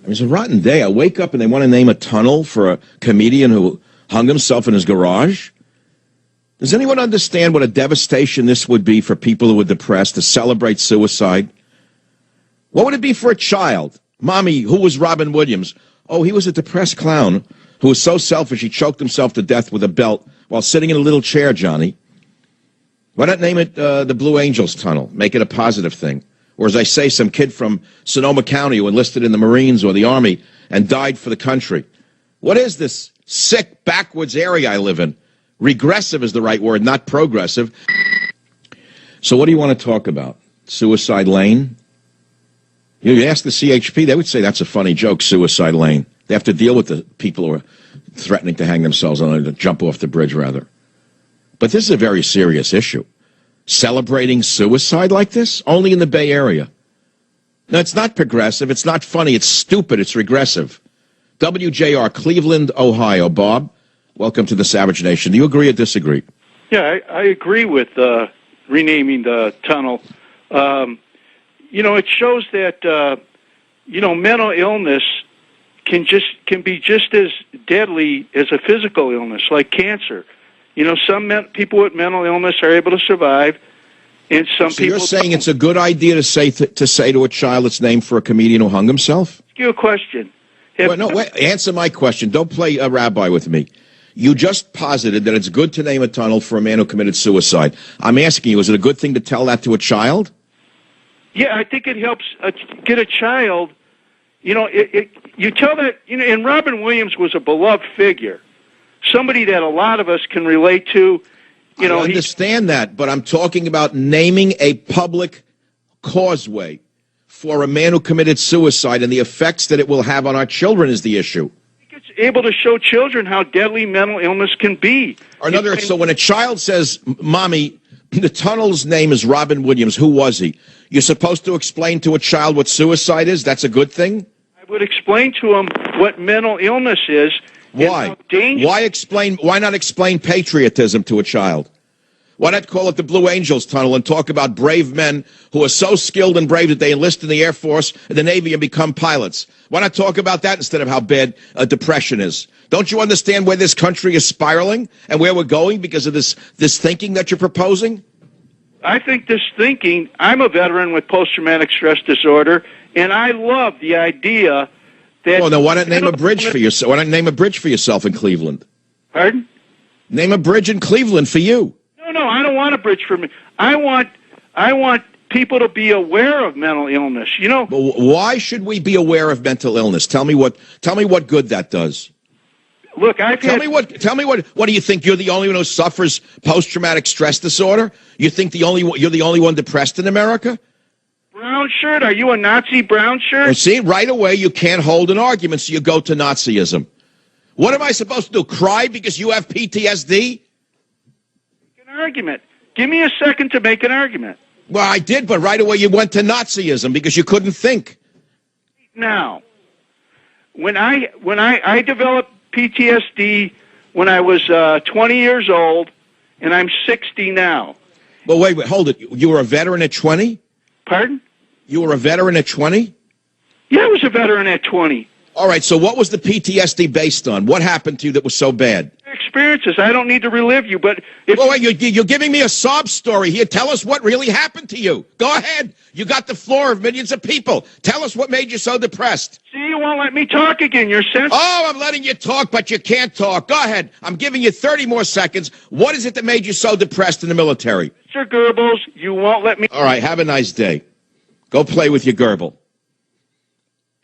It was a rotten day. I wake up and they want to name a tunnel for a comedian who hung himself in his garage. Does anyone understand what a devastation this would be for people who are depressed to celebrate suicide? What would it be for a child? Mommy, who was Robin Williams? Oh, he was a depressed clown who was so selfish he choked himself to death with a belt while sitting in a little chair, Johnny. Why not name it the Blue Angels Tunnel? Make it a positive thing. Or as I say, some kid from Sonoma County who enlisted in the Marines or the Army and died for the country. What is this sick, backwards area I live in? Regressive is the right word, not progressive. So what do you want to talk about? Suicide lane? You ask the CHP, they would say that's a funny joke, suicide lane. They have to deal with the people who are threatening to hang themselves on to jump off the bridge, rather. But this is a very serious issue. Celebrating suicide like this? Only in the Bay Area. No, it's not progressive. It's not funny. It's stupid. It's regressive. WJR, Cleveland, Ohio. Bob, welcome to the Savage Nation. Do you agree or disagree? Yeah, I agree with renaming the tunnel. It shows that, mental illness can be just as deadly as a physical illness, like cancer. Some people with mental illness are able to survive, and some people. You're saying it's a good idea to say to a child it's named for a comedian who hung himself? Ask you a question. Wait, answer my question. Don't play a rabbi with me. You just posited that it's good to name a tunnel for a man who committed suicide. I'm asking you, is it a good thing to tell that to a child? Yeah, I think it helps get a child. You tell that. And Robin Williams was a beloved figure. Somebody that a lot of us can relate to. I understand that, but I'm talking about naming a public causeway for a man who committed suicide and the effects that it will have on our children is the issue. It's able to show children how deadly mental illness can be. Or in other words, so when a child says, Mommy, the tunnel's name is Robin Williams, who was he? You're supposed to explain to a child what suicide is? That's a good thing? I would explain to him what mental illness is. Why? Why not explain patriotism to a child? Why not call it the Blue Angels Tunnel and talk about brave men who are so skilled and brave that they enlist in the Air Force and the Navy and become pilots? Why not talk about that instead of how bad depression is? Don't you understand where this country is spiraling and where we're going because of this thinking that you're proposing? I think this thinking, I'm a veteran with post-traumatic stress disorder, and I love the idea that... Well, then why not name a bridge for yourself? Why not name a bridge for yourself in Cleveland? Pardon? Name a bridge in Cleveland for you. No, I don't want a bridge for me. I want people to be aware of mental illness. But why should we be aware of mental illness? Tell me what good that does. Look, Tell me what do you think? You're the only one who suffers post-traumatic stress disorder? You think you're the only one depressed in America? Brown shirt? Are you a Nazi brown shirt? Well, see, right away you can't hold an argument, so you go to Nazism. What am I supposed to do? Cry because you have PTSD? Make an argument. Give me a second to make an argument. Well, I did, but right away you went to Nazism because you couldn't think. Now, when I developed PTSD when I was 20 years old, and I'm 60 now. Well, wait, hold it. You were a veteran at 20? Pardon? You were a veteran at 20? Yeah, I was a veteran at 20. All right, so what was the PTSD based on? What happened to you that was so bad? Experiences. I don't need to relive you, but... Wait, you're giving me a sob story here. Tell us what really happened to you. Go ahead. You got the floor of millions of people. Tell us what made you so depressed. See, you won't let me talk again. You're sensitive. Oh, I'm letting you talk, but you can't talk. Go ahead. I'm giving you 30 more seconds. What is it that made you so depressed in the military? Mr. Goebbels, you won't let me... All right, have a nice day. Go play with your gerbil.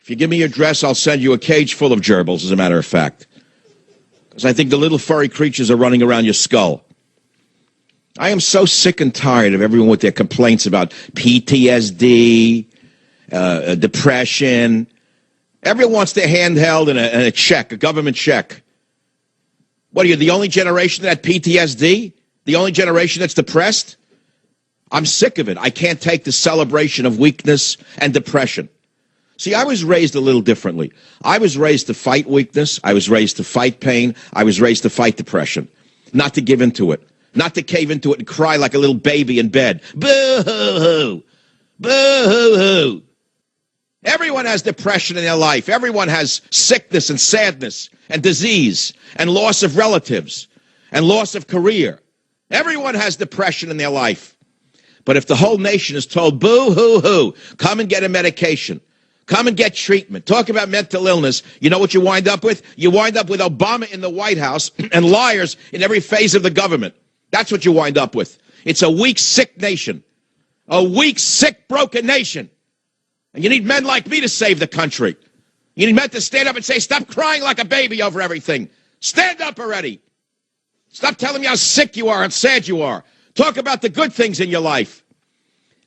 If you give me your address, I'll send you a cage full of gerbils, as a matter of fact. Because I think the little furry creatures are running around your skull. I am so sick and tired of everyone with their complaints about PTSD, depression. Everyone wants their hand held and a check, a government check. What are you, the only generation that had PTSD? The only generation that's depressed? I'm sick of it. I can't take the celebration of weakness and depression. See, I was raised a little differently. I was raised to fight weakness. I was raised to fight pain. I was raised to fight depression, not to give into it, not to cave into it and cry like a little baby in bed. Boo-hoo-hoo. Boo-hoo-hoo. Everyone has depression in their life. Everyone has sickness and sadness and disease and loss of relatives and loss of career. Everyone has depression in their life. But if the whole nation is told, boo, hoo, hoo, come and get a medication, come and get treatment, talk about mental illness, you know what you wind up with? You wind up with Obama in the White House and liars in every phase of the government. That's what you wind up with. It's a weak, sick nation. A weak, sick, broken nation. And you need men like me to save the country. You need men to stand up and say, stop crying like a baby over everything. Stand up already. Stop telling me how sick you are and sad you are. Talk about the good things in your life.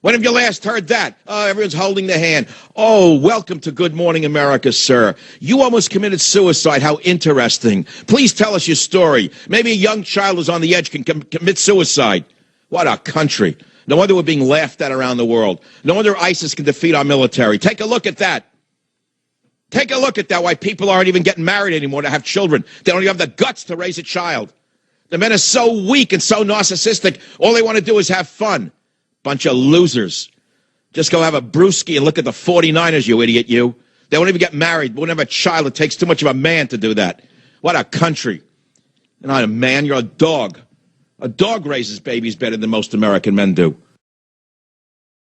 When have you last heard that? Oh, everyone's holding their hand. Oh, welcome to Good Morning America, sir. You almost committed suicide. How interesting. Please tell us your story. Maybe a young child who's on the edge can commit suicide. What a country. No wonder we're being laughed at around the world. No wonder ISIS can defeat our military. Take a look at that. Take a look at that, why people aren't even getting married anymore to have children. They don't even have the guts to raise a child. The men are so weak and so narcissistic, all they want to do is have fun. Bunch of losers. Just go have a brewski and look at the 49ers, you idiot, you. They won't even get married. They won't have a child. It takes too much of a man to do that. What a country. You're not a man, you're a dog. A dog raises babies better than most American men do.